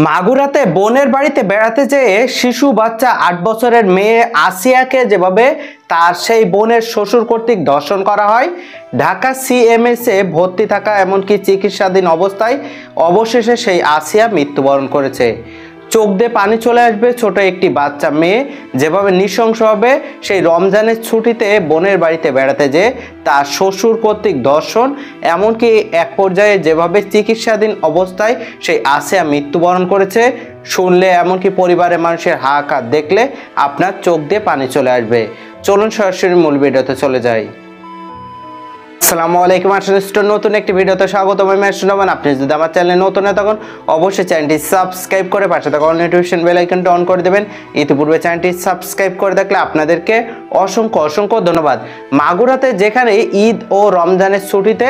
মাগুরাতে বোনের বাড়িতে বেড়াতে যেয়ে শিশু বাচ্চা ৮ বছরের মেয়ে আসিয়াকে যেভাবে তার সেই বোনের শ্বশুর কর্তৃক ধর্ষণ করা হয়, ঢাকা সিএমএসে ভর্তি থাকা এমনকি চিকিৎসাধীন অবস্থায় অবশেষে সেই আসিয়া মৃত্যুবরণ করেছে। চোখ দিয়ে পানি চলে আসবে ছোট একটি বাচ্চা মেয়ে যেভাবে নৃশংসভাবে সেই রমজানের ছুটিতে বোনের বাড়িতে বেড়াতে যেয়ে তার শ্বশুর কর্তৃক ধর্ষণ, এমনকি এক পর্যায়ে যেভাবে চিকিৎসাধীন অবস্থায় সেই আসিয়া মৃত্যুবরণ করেছে, শুনলে এমনকি পরিবারের মানুষের হাহাকার দেখলে আপনার চোখ দিয়ে পানি চলে আসবে। চলুন সরাসরি মূল ভিডিওতে চলে যাই। আসসালামু আলাইকুম, নতুন একটি ভিডিওতে স্বাগত। আমি মেশরুমান। আপনি যদি আমার চ্যানেলে নতুন হয় তখন অবশ্যই চ্যানেলটি সাবস্ক্রাইব করে পাশে থাকা নোটিফিকেশন বেল আইকনটি অন করে দেবেন। ইতিপূর্বে চ্যানেলটি সাবস্ক্রাইব করে থাকলে আপনাদেরকে অসংখ্য ধন্যবাদ। মাগুরাতে যেখানে ঈদ ও রমজানের ছুটিতে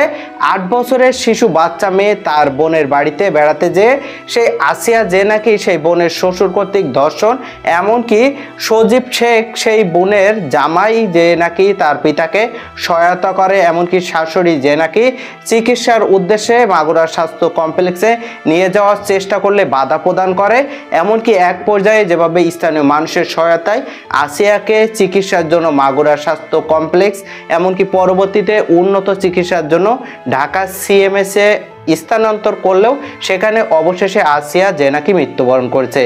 ৮ বছরের শিশু বাচ্চা মেয়ে তার বোনের বাড়িতে বেড়াতে যেয়ে সেই আসিয়া যে নাকি সেই বোনের শ্বশুর কর্তৃক ধর্ষণ, এমনকি সজীব শেখ সেই বোনের জামাই যে নাকি তার পিতাকে সহায়তা করে, এমনকি শাশুড়ি যে নাকি চিকিৎসার উদ্দেশ্যে মাগুরা স্বাস্থ্য কমপ্লেক্সে নিয়ে যাওয়ার চেষ্টা করলে বাধা প্রদান করে, এমনকি এক পর্যায়ে যেভাবে স্থানীয় মানুষের সহায়তায় আসিয়াকে চিকিৎসার জন্য মাগুরা স্বাস্থ্য কমপ্লেক্স, এমনকি পরবর্তীতে উন্নত চিকিৎসার জন্য ঢাকা সিএমএসে স্থানান্তর করলেও সেখানে অবশেষে আসিয়া যে নাকি মৃত্যুবরণ করেছে।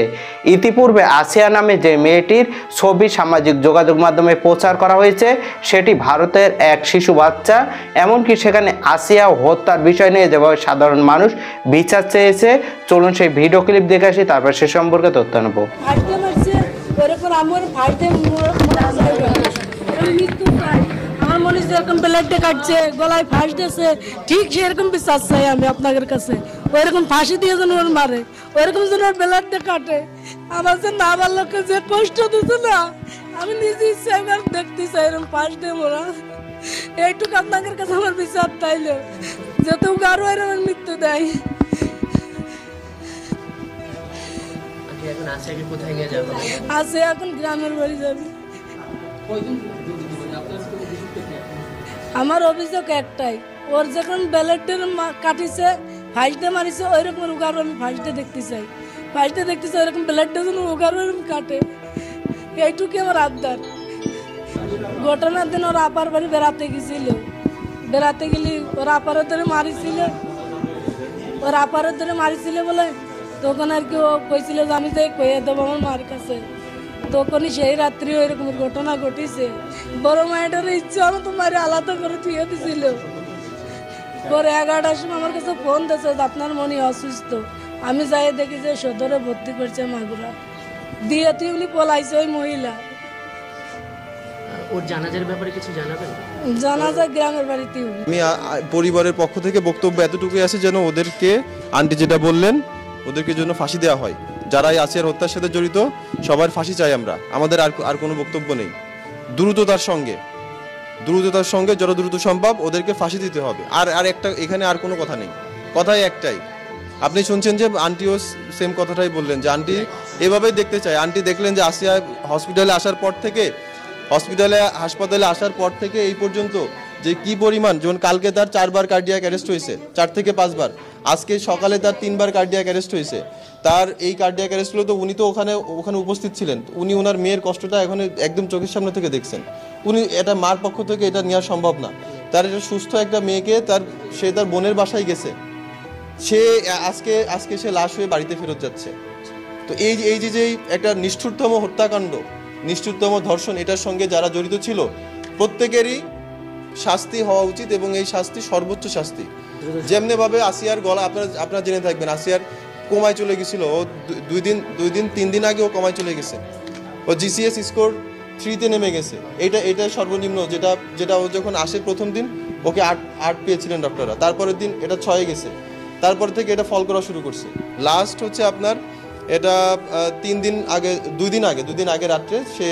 ইতিপূর্বে আসিয়া নামে যে মেয়েটির ছবি সামাজিক যোগাযোগ মাধ্যমে প্রচার করা হয়েছে সেটি ভারতের এক শিশু বাচ্চা, এমনকি সেখানে আসিয়া হত্যার বিষয় নিয়ে যেভাবে সাধারণ মানুষ বিচার চেয়েছে, চলুন সেই ভিডিও ক্লিপ দেখে আসি, তারপর সে সম্পর্কে তথ্য নেব। আমার মনে যেরকম ব্লেডে কাটছে, গলায় ফাঁস দিয়েছে, ঠিক সেরকম বিশ্বাস চাই আমি আপনাদের কাছে। ওইরকম ফাঁসি দিয়ে যেন ওর মারে, ওইরকম যেন ওর ব্লেডে কাটে। আমার যে না আমার লোককে যে কষ্ট দিচ্ছে না, আমি নিজে ইচ্ছে একবার দেখতে চাই এরকম ফাঁস দিয়ে মোরা। এইটুকু আপনাদের কাছে আমার বিশ্বাস তাইলে যেহেতু আরো এরকম মৃত্যু দেয়। আছে এখন গ্রামের বাড়ি যাবে। আমার অভিযোগ একটাই, ওর যখন ব্যালেটের কাটিছে, ফাইসটা মারিছে, ওই রকম উগারও আমি ফাইসটা দেখতে চাই। ফাইসটা দেখতে চাই ওইরকম ব্যালেটটা যেন উগারও এরকম কাটে, এইটুকুই আমার আবদার। ঘটনার দিন ওর আপার বাড়ি বেড়াতে গেছিল, বেড়াতে গেলি ওর আপারের ধরে মারিছিল, ওর আপারের ধরে মারিছিল বলে তখন আর কি ও কইছিল যে আমি যাই কইয়ে দেবো আমার মার কাছে। তখনই সেই রাত্রি ওইরকম ঘটনা ঘটিছে। বড় মায়ের ইচ্ছা আমি তোমার আলাদা করে থুয়ে দিছিল। পরে 11টার সময় আমার কাছে ফোন দিয়েছে যে আপনার মনে অসুস্থ। আমি যাই দেখি যে সদরে ভর্তি করছে মাগুরা দিয়ে, তুই উনি পলাইছে ওই মহিলা। ওর জানাজার ব্যাপারে কিছু জানাবেন? জানাজা গ্রামের বাড়িতে। আমি পরিবারের পক্ষ থেকে বক্তব্য এতটুকুই আছে যেন ওদেরকে, আন্টি যেটা বললেন, ওদেরকে জন্য ফাঁসি দেওয়া হয়। যারা এই আসিয়ার হত্যার সাথে জড়িত সবার ফাঁসি চাই আমরা। আমাদের আর কোনো বক্তব্য নেই। দ্রুততার সঙ্গে যত দ্রুত সম্ভব ওদেরকে ফাঁসি দিতে হবে। আর একটা এখানে আর কোনো কথা নেই, কথাই একটাই। আপনি শুনছেন যে আন্টিও সেম কথাটাই বললেন যে আন্টি এভাবেই দেখতে চায়। আন্টি দেখলেন যে আসিয়া হাসপাতালে আসার পর থেকে এই পর্যন্ত যে কি পরিমাণ, যেমন কালকে তার 4 বার কার্ডিয়াক অ্যারেস্ট হয়েছে, 4 থেকে 5 বার। আজকে সকালে তার 3 বার কার্ডিয়াক অ্যারেস্ট হয়েছে। তার এই কার্ডিয়াক অ্যারেস্ট হলো তো উনি তো ওখানে উপস্থিত ছিলেন। উনি ওনার মেয়ের কষ্টটা এখন একদম চোখের সামনে থেকে দেখছেন। উনি এটা মার পক্ষ থেকে এটা নেওয়া সম্ভব না। তার এটা সুস্থ একটা মেয়েকে সে তার বোনের বাসায় গেছে, সে আজকে সে লাশ হয়ে বাড়িতে ফেরত যাচ্ছে। তো এই যে একটা নিষ্ঠুরতম হত্যাকাণ্ড, নিষ্ঠুরতম ধর্ষণ, এটার সঙ্গে যারা জড়িত ছিল প্রত্যেকেরই শাস্তি হওয়া উচিত, এবং এই শাস্তি সর্বোচ্চ শাস্তি। যেমনি ভাবে আসিয়ার গলা আপনারা জেনে থাকবেন, আসিয়ার কোমায় চলে গেছিল। ও 3 দিন আগে ও কোমায় চলে গেছে। ও জিসিএস স্কোর 3-তে নেমে গেছে। এটা সর্বনিম্ন, যেটা ও যখন আসে প্রথম দিন ওকে 8 পেয়েছিলেন ডক্টররা। তারপরের দিন এটা 6-এ গেছে। তারপর থেকে এটা ফল করা শুরু করছে। লাস্ট হচ্ছে আপনার এটা 2 দিন আগে রাত্রে সে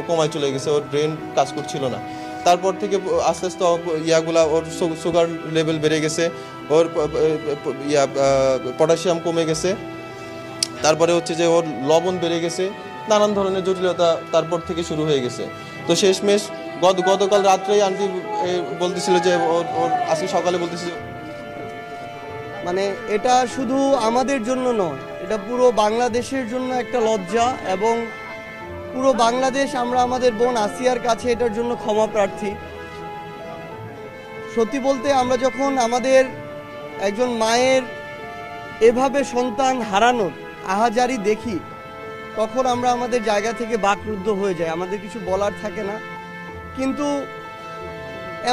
কোমায় চলে গেছে। ওর ব্রেন কাজ করছিল না। তারপর থেকে আস্তে আস্তে ইয়াগুলা, ওর সুগার লেভেল বেড়ে গেছে, ওর পটাশিয়াম কমে গেছে, তারপরে হচ্ছে যে ওর লবণ বেড়ে গেছে, নানান ধরনের জটিলতা তারপর থেকে শুরু হয়ে গেছে। তো শেষমেশ গতকাল রাত্রেই আন্টি বলতেছিল যে ওর আজকে সকালে বলতেছিল, মানে এটা শুধু আমাদের জন্য নয়, এটা এটা পুরো বাংলাদেশের জন্য একটা লজ্জা, এবং পুরো বাংলাদেশ আমরা আমাদের বোন আসিয়ার কাছে এটার জন্য ক্ষমা প্রার্থী। সত্যি বলতে আমরা যখন আমাদের একজন মায়ের এভাবে সন্তান হারানোর আহাজারি দেখি, তখন আমরা আমাদের জায়গা থেকে বাকরুদ্ধ হয়ে যাই, আমাদের কিছু বলার থাকে না। কিন্তু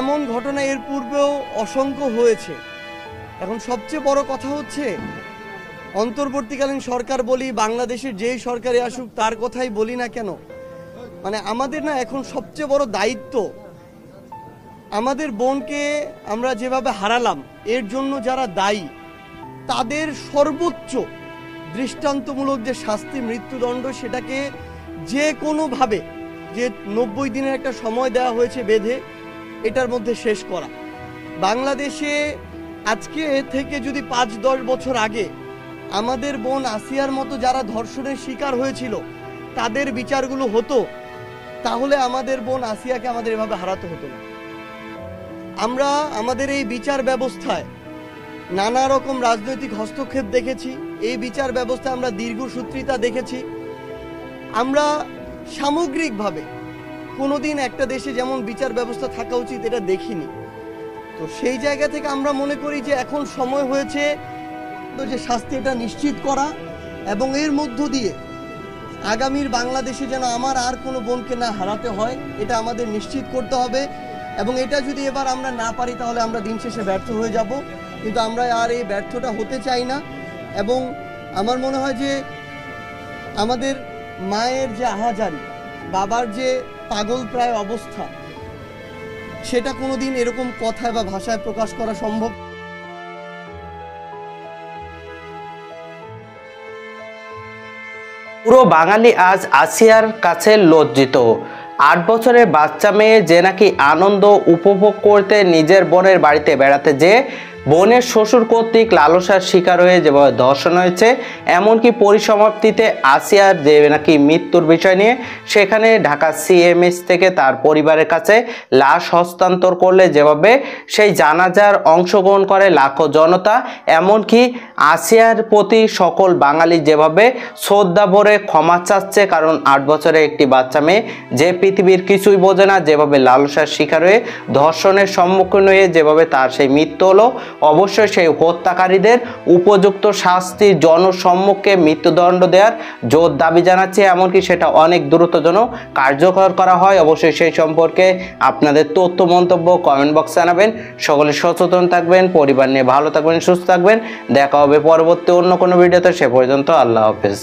এমন ঘটনা এর পূর্বেও অসংখ্য হয়েছে। এখন সবচেয়ে বড় কথা হচ্ছে, অন্তর্বর্তীকালীন সরকার বলি, বাংলাদেশের যেই সরকারে আসুক তার কথাই বলি না কেন, মানে আমাদের না এখন সবচেয়ে বড় দায়িত্ব, আমাদের বোনকে আমরা যেভাবে হারালাম এর জন্য যারা দায়ী তাদের সর্বোচ্চ দৃষ্টান্তমূলক যে শাস্তি, মৃত্যুদণ্ড, সেটাকে যে কোনোভাবে, যে 90 দিনের একটা সময় দেওয়া হয়েছে বেঁধে, এটার মধ্যে শেষ করা। বাংলাদেশে আজকে থেকে যদি 5-10 বছর আগে আমাদের বোন আসিয়ার মতো যারা ধর্ষণের শিকার হয়েছিল তাদের বিচারগুলো হতো, তাহলে আমাদের বোন আসিয়াকে আমাদের এভাবে হারাতে হতো না। আমরা আমাদের এই বিচার ব্যবস্থায় নানা রকম রাজনৈতিক হস্তক্ষেপ দেখেছি, এই বিচার ব্যবস্থায় আমরা দীর্ঘসূত্রিতা দেখেছি। আমরা সামগ্রিকভাবে কোনোদিন একটা দেশে যেমন বিচার ব্যবস্থা থাকা উচিত এটা দেখিনি। তো সেই জায়গা থেকে আমরা মনে করি যে এখন সময় হয়েছে তো যে শাস্তি এটা নিশ্চিত করা, এবং এর মধ্য দিয়ে আগামীর বাংলাদেশে যেন আমার আর কোনো বোনকে না হারাতে হয় এটা আমাদের নিশ্চিত করতে হবে। এবং এটা যদি এবার আমরা না পারি তাহলে আমরা দিন শেষে ব্যর্থ হয়ে যাব, কিন্তু আমরা আর এই ব্যর্থটা হতে চাই না। এবং আমার মনে হয় যে আমাদের মায়ের যে আহাজারি, বাবার যে পাগল প্রায় অবস্থা, সেটা কোনোদিন এরকম কথায় বা ভাষায় প্রকাশ করা সম্ভব। পুরো বাঙালি আজ আসিয়ার কাছে লজ্জিত। 8 বছরের বাচ্চা মেয়ে যে নাকি আনন্দ উপভোগ করতে নিজের বোনের বাড়িতে বেড়াতে যেয়ে বোনের শ্বশুর কর্তৃক লালসার শিকার হয়ে যেভাবে ধর্ষণ হয়েছে, এমনকি পরিসমাপ্তিতে আসিয়ার যে নাকি মৃত্যুর বিষয় নিয়ে সেখানে ঢাকা সিএমএস থেকে তার পরিবারের কাছে লাশ হস্তান্তর করলে যেভাবে সেই জানাজার অংশগ্রহণ করে লাখো জনতা, এমনকি আসিয়ার প্রতি সকল বাঙালি যেভাবে শ্রদ্ধা ভরে ক্ষমা চাচ্ছে, কারণ 8 বছরের একটি বাচ্চা মেয়ে যে পৃথিবীর কিছুই বোঝে না, যেভাবে লালসার শিকার হয়ে ধর্ষণের সম্মুখীন হয়ে যেভাবে তার সেই মৃত্যু হলো, অবশ্যই সেই হত্যাকারীদের উপযুক্ত শাস্তি জনসম্মুখে মৃত্যুদণ্ড দেওয়ার জোর দাবি জানাচ্ছে, এমনকি সেটা অনেক দ্রুততম কার্যকর করা হয়। অবশ্যই সেই সম্পর্কে আপনাদের তথ্য মন্তব্য কমেন্ট বক্সে জানাবেন। সকলে সচেতন থাকবেন, পরিবার নিয়ে ভালো থাকবেন, সুস্থ থাকবেন। দেখা হবে পরবর্তী অন্য কোনো ভিডিওতে। সে পর্যন্ত আল্লাহ হাফেজ।